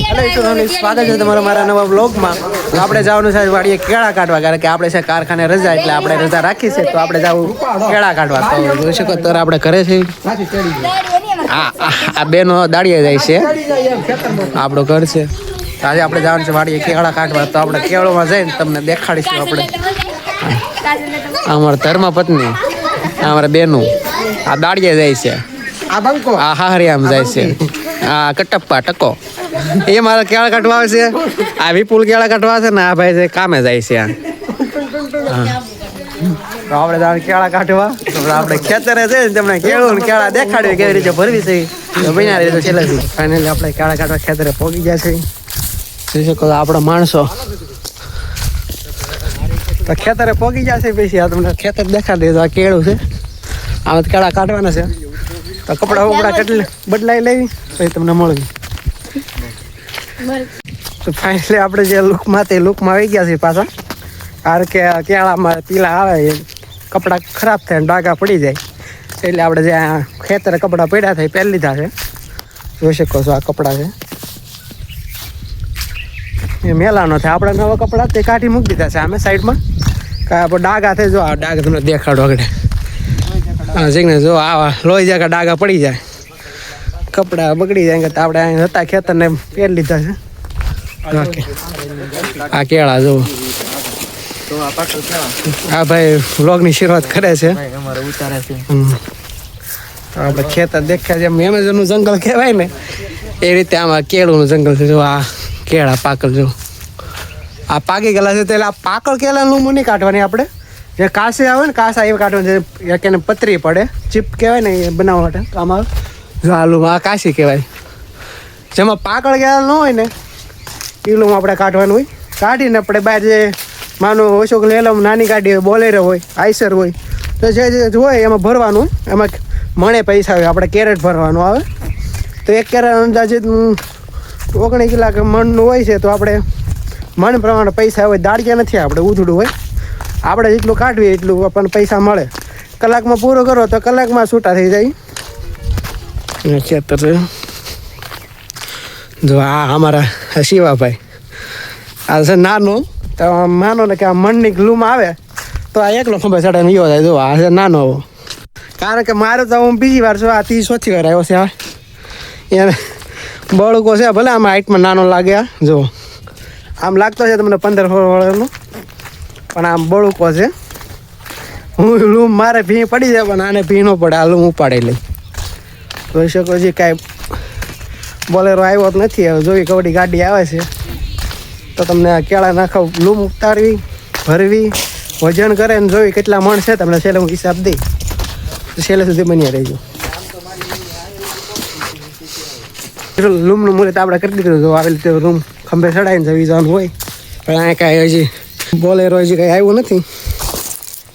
સ્વાગત છે તમારા મારા નવા બ્લોગમાં. આપણે જવાનું છે વાડીએ કેળા કાઢવા, કારણ કે આપણે છે કારખાને રજા, એટલે આપણે રજા રાખી છે, તો આપણે જવું કેળા કાઢવા. તો જોઈ શકો તો આપણે ઘરે છે. આ બેનો દાડીએ જાય છે, આપણું ઘર છે. આજે આપણે જવાનું છે વાડીએ કેળા કાઢવા, તો આપણે કેળોમાં જઈને તમને દેખાડીશું. આપણે અમારા ધર્મપત્ની, અમારા બેનું આ દાડીએ જાય છે, આ બંકો આ હાહરિયામ જાય છે, આ કટપ્પા ટકો એ મારા કેળા કાઢવા આવે છે. આ વિપુલ કેળા કાઢવા છે ને આ ભાઈ છે કામે જાય છે. તો આપણે કેળા કાઢવા આપણે ખેતરે છે ને તમને કેળું ને કેળા દેખાડ્યું કેવી રીતે ભરવી છે. બન્યા રહી તો છેલ્લે ફાઇનલી આપણે કેળા કાઢવા ખેતરે પહોંચી ગયા છે. જોઈ શકો આપણા માણસો તો ખેતરે પહોંચી ગયા છે. પછી આ તમને ખેતર દેખાડી દીધું. આ કેળું છે, આમાં કેળા કાઢવાના છે. તો કપડા વપડા કેટલે બદલાઈ લેવી પછી તમને મળવી. તો ફાઇનલી આપણે જે લુકમાં તે લુકમાં આવી ગયા છે પાછા. કારણ કે કેળામાં પીલા આવે એ કપડાં ખરાબ થાય, ડાઘા પડી જાય, એટલે આપણે જે ખેતરે કપડાં પડ્યા થાય પહેરી લીધા છે. જોઈ શકો છો આ કપડાં છે એ મેલાનો થાય. આપણે નવા કપડાં તે કાઢી મૂકી દીધા છે અમે સાઈડમાં. આપણે ડાઘા થાય, જો આ ડાઘા તમને દેખાડો આગળ. હા જીને જો આવા લોહી જાય ડાઘા પડી જાય, કપડાં બગડી જાય. તો આપણે અહીં હતા ખેતરને પહેરી લીધા છે. આ કેળા જો આ ભાઈ વ્લોગની શરૂઆત કરે છે. આપણે ખેતર દેખાય છે એમ એમેઝોનનું જંગલ કહેવાય ને એ રીતે આમાં કેળુંનું જંગલ છે. જો આ કેળા પાકલ જો આ પાકી ગયેલા છે. એટલે આ પાકળ કેળાનું નહીં કાઢવાની, આપણે જે કાસે આવે ને કાસા એ કાઢવાની છે. એને પતરી પડે, ચીપ કહેવાય ને એ બનાવવા માટે કામ આવે. જો આલુમાં આ કાશી કહેવાય. જેમાં પાકળ કેળા ન હોય ને પીલું આપણે કાઢવાનું હોય. કાઢીને આપણે બહાર જે માનો ઓછોક લેલમ નાની ગાડી હોય, બોલેરો હોય, આઈસર હોય, તો જે હોય એમાં ભરવાનું હોય. એમાં મણે પૈસા આવે, આપણે કેરેટ ભરવાનું આવે. તો એક કેરેટ અંદાજે 19 કિલા મણનું હોય છે. તો આપણે મણ પ્રમાણે પૈસા હોય. દાળિયા નથી, આપણે ઉધડું હોય. આપણે જેટલું કાઢવીએ એટલું આપણને પૈસા મળે. કલાકમાં પૂરો કરો તો કલાકમાં છૂટા થઈ જાય. ખેતર છે જો આ અમારા શિવાભાઈ. આ છે નાનો, તો માનો ને કે આ મણની લૂમ આવે તો આ એકલો ખંભે ચડાઈને યો થાય. જો આ છે નાનો, કારણ કે મારે તો હું બીજી વાર છું, આ 30 વાર આવ્યો છે. એને બળકો છે, ભલે આમાં હાઈટમાં નાનો લાગે. જો આમ લાગતો છે તમને 15 વર્ષનો, પણ આમ બળકો છે. હું લૂમ મારે ભી પડી જાય, પણ આને ભી ન પડે. આ લૂમ ઉપાડી લઈ. જોઈ શકો છો કાંઈ બોલેરો આવ્યો જ નથી. હવે જોઈ કવડી ગાડી આવે છે તો તમને કેળા નાખો, લૂમ ઉતારવી, ભરવી, વજન કરે ને જોઈ કેટલા મણ છે તમને છેલ્લે હું હિસાબ દઈ. છેલ્લે સુધી બન્યા રહીજો. લૂમનું મુહૂર્ત આપણે કરી દીધું. જો આવી રીતે રૂમ ખંભે ચડાવીને જવી જવાનું હોય. પણ અહીંયા કાંઈ હજી બોલેરો હજી કાંઈ આવ્યું નથી,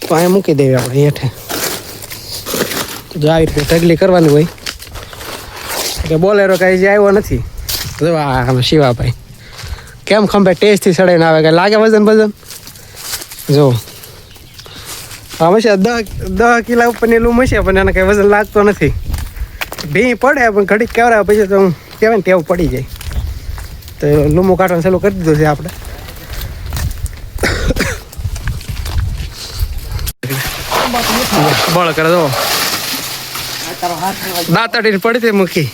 તો અહીંયા મૂકી દેવી આપણે હેઠે. જો આવી રીતે ઢગલી કરવાની હોય કે બોલેરો કાંઈ હજી આવ્યો નથી. જો આ શિવાભાઈ કેમ ખંભે ટેસ્ટથી ચડાવીને આવે, કે લાગે વજન વજન. જો હંમેશા 10 કિલા ઉપરની લૂમ હશે, પણ એને કંઈ વજન લાગતો નથી. ભી પડે પણ ઘડીક કહેવાય પછી તો કહેવાય ને ટેવ પડી જાય. તો લૂમો કાઢવાનું ચાલુ કરી દીધું છે આપણે. બળ કરે જો દાંતડીને પડી મૂકી.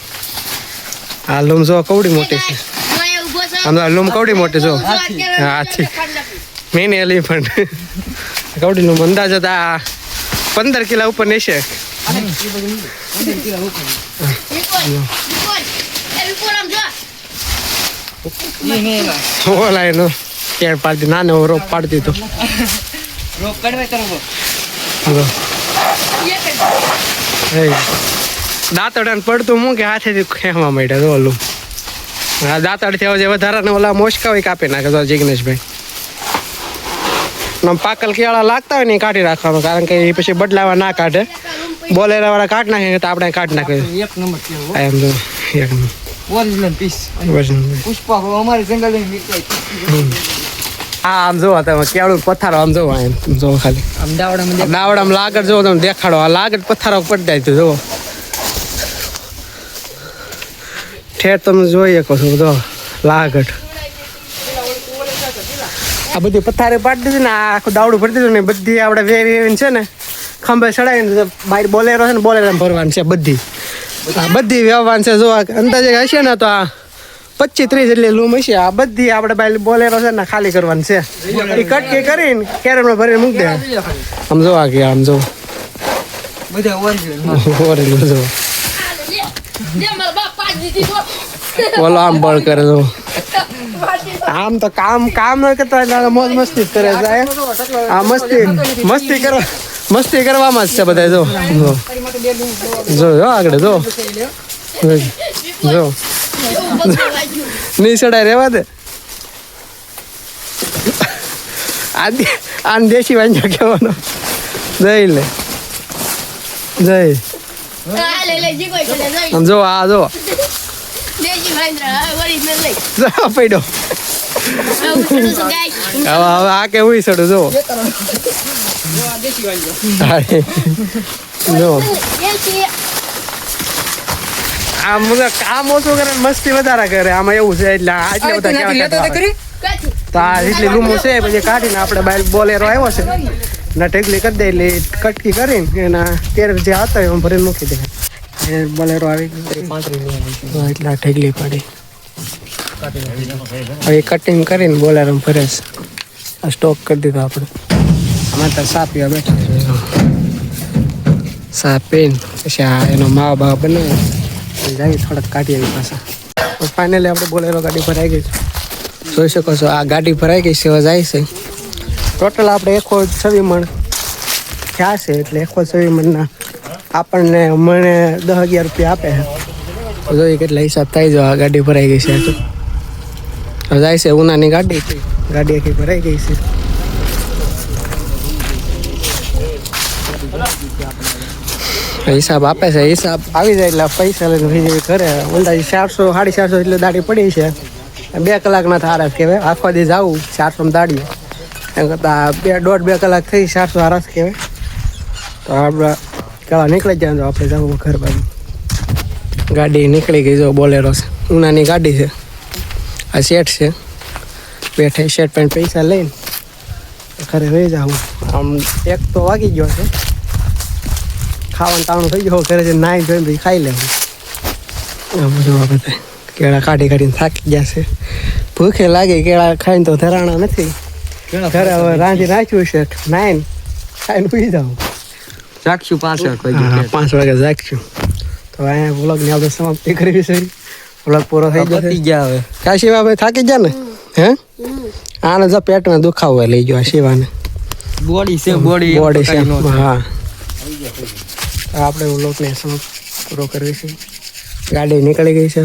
આ લૂમ જો કવડી મોટી છે. લૂમ કવડી મોટી જો હાથી મેન એલિફન્ટ કવડી લૂમ અંદાજ હતા 15 કિલા ઉપર નીચે. ઓલાયનો કેળ પાડતી, નાનો રોપ પાડતી તો દાંતડાને પડતું મૂકે હાથેથી ખેંચવા માંડ્યા. તો ઓલું દાંતડથી જે વધારાને ઓલા મોશકા હોય કાપી નાખે. તો જિગ્નેશભાઈ પાકલ કેળા લાગતા હોય ને એ કાઢી રાખવાનું, કારણ કે એ પછી બદલાવા ના કાઢે. બોલેરા વાળા કાઢ નાખે તો આપણે કાઢી નાખે. એક નંબર એમ જો એક ઓરિજિનલ પીસ પુષ્પા અમારી જંગલ. હા આમ જોવો તમે કેળું પથ્થારો આમ જોવો, એમ જોવો ખાલી આમ દાવડામાં લાગડ જોવો તમે દેખાડો. આ લાગડ પથ્થારો પડી જાય તો જોવો ઠેર તમે જોઈ શકો છો. જો લાગટ આ બધી પથારી પાડી દીધી ને આ આખું દાવડું ભરી દીધું ને બધી આપણે વેવીને છે ને ખંભે ચડાવીને બહાર બોલેરો છે ને બોલેરો ભરવાની છે બધી આ બધી વ્યવહાર છે જો અંદાજે હશે ને તો આ 25-30 જેટલી લૂમ હશે આ બધી આપણે બહાર બોલેરો છે ને ખાલી કરવાની છે એ કટકી કરીને કેરમમાં ભરીને મૂકી દે આમ જો આ ગયા આમ જો ઓરેલું જો બોલો આમ બળ કરે તો આમ તો કામ ન કરતા એટલે મોજ મસ્તી કરે જાય આ મસ્તી કરવામાં જ છે બધા જો આગળ જો નહીં સડાય રેવા દે આને દેશી વાંચો કહેવાનો જઈ લે જઈ જો આ જો પડ્યો હવે આ કે હું સડું જો આમ કામ ઓછું કરે મસ્તી વધારે કરે આમાં એવું છે એટલે આટલે બધા તો આ જેટલી રૂમો છે પછી કાઢીને આપણે બહાર બોલેરો આવ્યો છે ના ઢેકલી કરી દે એટલે કટકી કરીને એના કેર જે હતા એમ ભરીને મૂકી દે બોલેરો આવી એટલે ઢેકલી પાડી હવે કટિંગ કરીને બોલેરો ભરે છે આ સ્ટોક કરી દીધો આપણે આમાં તો સા પીવા બેઠા સા પીને પછી આ એનો માવા બાવા બનાવે જાય થોડાક કાઢી આવી પાછા ફાઇનલી આપણે બોલેરો ગાડી ભરાઈ ગઈ છે જોઈ શકો છો આ ગાડી ભરાઈ ગઈ છે હવે જાય છે ટોટલ આપણે 126 મણ થયા છે એટલે 126 મણના આપણને મને 10-11 રૂપિયા આપે છે જોઈએ કેટલા હિસાબ થાય જો આ ગાડી ભરાઈ ગઈ છે તો હવે જાય છે ઉનાની ગાડી આખી ભરાઈ ગઈ છે હિસાબ આપે છે હિસાબ આવી જાય એટલે પૈસા લઈને થઈ જાય ઘરે અંદાજે 400-450 એટલે દાડી પડી છે 2 કલાકના થારા કહેવાય આખો દી જાવું 400 દાડીએ એમ કરતાં 1.5-2 કલાક થઈ 400 હારસ કહેવાય તો આપણે કેવા નીકળી જાય તો આપણે જવું ઘર બાજુ ગાડી નીકળી ગઈ જો બોલેરો છે ઉનાની ગાડી છે આ શેઠ છે બેઠે શેઠ પણ પૈસા લઈને ઘરે રહી જાઉં આમ 1 તો વાગી ગયો છે ખાવાનું તાણું થઈ ગયો ઘરે જઈને નાઈ જોઈને પછી ખાઈ લેવું આ બધું આ બધા કેળા કાઢીને થાકી ગયા છે ભૂખે લાગી કેળા ખાઈને તો ધરાણા નથી ઘરે હવે રાંધી નાખ્યું છે નાઈને ખાઈને પી જાઉં જાગશું 5 વાગે જાગશું તો અહીંયા વ્લોગની આપણે સમાપ્તિ કરવી છે વ્લોગ પૂરો થઈ ગયો હવે ક્યાં શિવા ભાઈ થાકી ગયા ને હે આને જો પેટમાં દુખાવો લઈ ગયો આ શિવાને બોડી છે હા આપણે વ્લોગને સમાપ્ત પૂરો કરવી છે ગાડી નીકળી ગઈ છે